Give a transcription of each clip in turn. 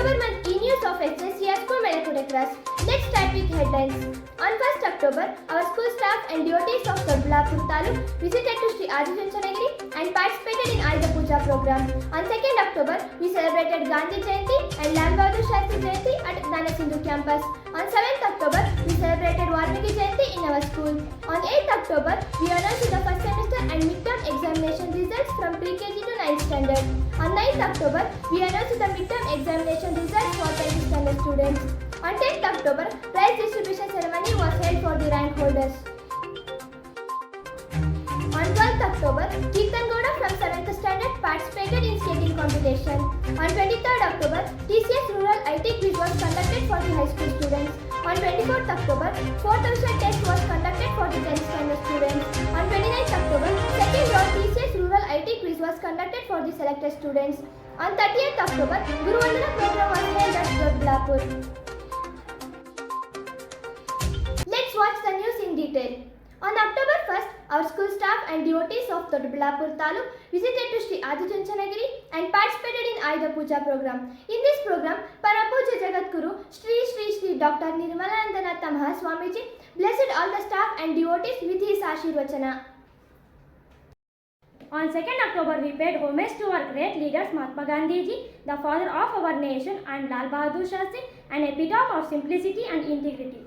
October month e-news of SSCR School Melakudekras. Let's start with headlines. On 1st October, our school staff and devotees of Todblapur Taluk visited to Sri Adichanagiri and participated in Ayuda Puja program. On 2nd October, we celebrated Gandhi Jayanti and Lal Bahadur Shastri Jayanti at Gnana Sindhu campus. On 7th October, we celebrated Valmiki Jayanti in our school. On 8th October, we announced the first semester and midterm examination results from pre-KG to 9th standard. On 9th October, we announced the midterm examination results for 10th standard students. On 10th October, prize distribution ceremony was held for the rank holders. On 12th October, Keertan Gowda from 7th standard participated in skating competition. On 23rd October, TCS Rural IT quiz was conducted for the high school students. On 24th October, 4th test was conducted for the 10th standard students. On 29th October, second round TCS Rural IT quiz was conducted for the selected students. On 30th October, Guru Vandana program was held at Todblapur. Let's watch the news in detail. On October 1st, our school staff and devotees of Todblapur Taluk visited to Sri Adichanagiri and participated in Ayuda Puja program. In this program, Parapuja Jagadguru Shri Dr. Nirmalanandanatha Mahaswamiji blessed all the staff and devotees with his Ashirvachana. On 2nd October, we paid homage to our great leaders Mahatma Gandhi ji, the father of our nation, and Lal Bahadur Shastri, an epitome of simplicity and integrity.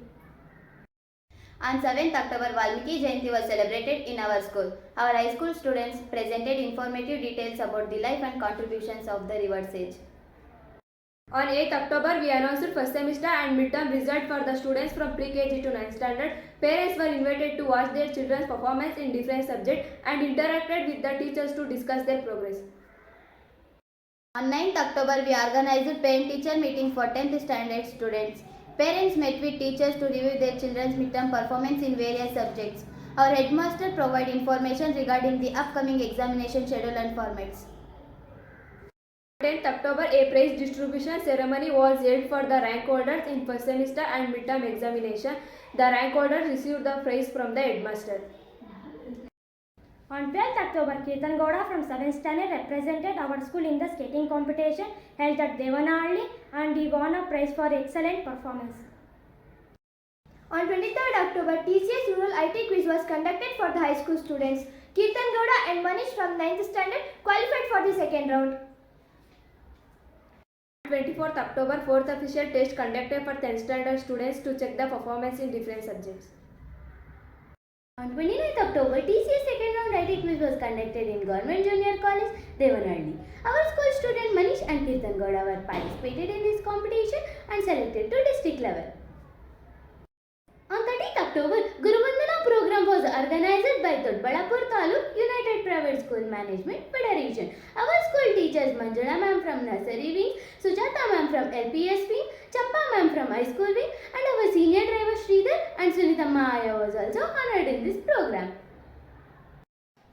On 7th October, Valmiki Jayanti was celebrated in our school. Our high school students presented informative details about the life and contributions of the river sage. On 8th October, we announced first semester and midterm result for the students from pre-KG to 9th standard. Parents were invited to watch their children's performance in different subjects and interacted with the teachers to discuss their progress. On 9th October, we organized parent-teacher meetings for 10th standard students. Parents met with teachers to review their children's midterm performance in various subjects. Our headmaster provided information regarding the upcoming examination schedule and formats. 10th October, a prize distribution ceremony was held for the rank holders in first semester and midterm examination. The rank holders received the prize from the headmaster. On 12th October, Keertan Gowda from 7th standard represented our school in the skating competition held at Devanahalli and he won a prize for excellent performance. On 23rd October, TCS Rural IT quiz was conducted for the high school students. Keertan Gowda and Manish from 9th standard qualified for the second round. On 24th October, 4th official test conducted for 10th standard students to check the performance in different subjects. On 29th October, TCS second round IT quiz was conducted in Government Junior College, Devanahalli. Our school student Manish and Keertan Gowda were participated in this competition and selected to district level. On 30th October, Guru Vandana program was organized by Todblapur Taluk United Private School Management Federation. Our school teachers Manjula ma'am from nursery wing, Sujata ma'am from LPS wing, Champa ma'am from high school wing, and our senior driver Sridhar and Sunithamma Aya was also honored in this program.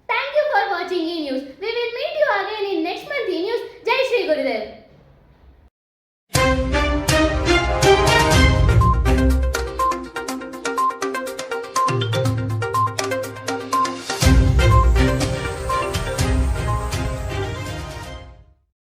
Thank you for watching E-News. We will meet you again in next month E-News. Jai Shri Gurudev.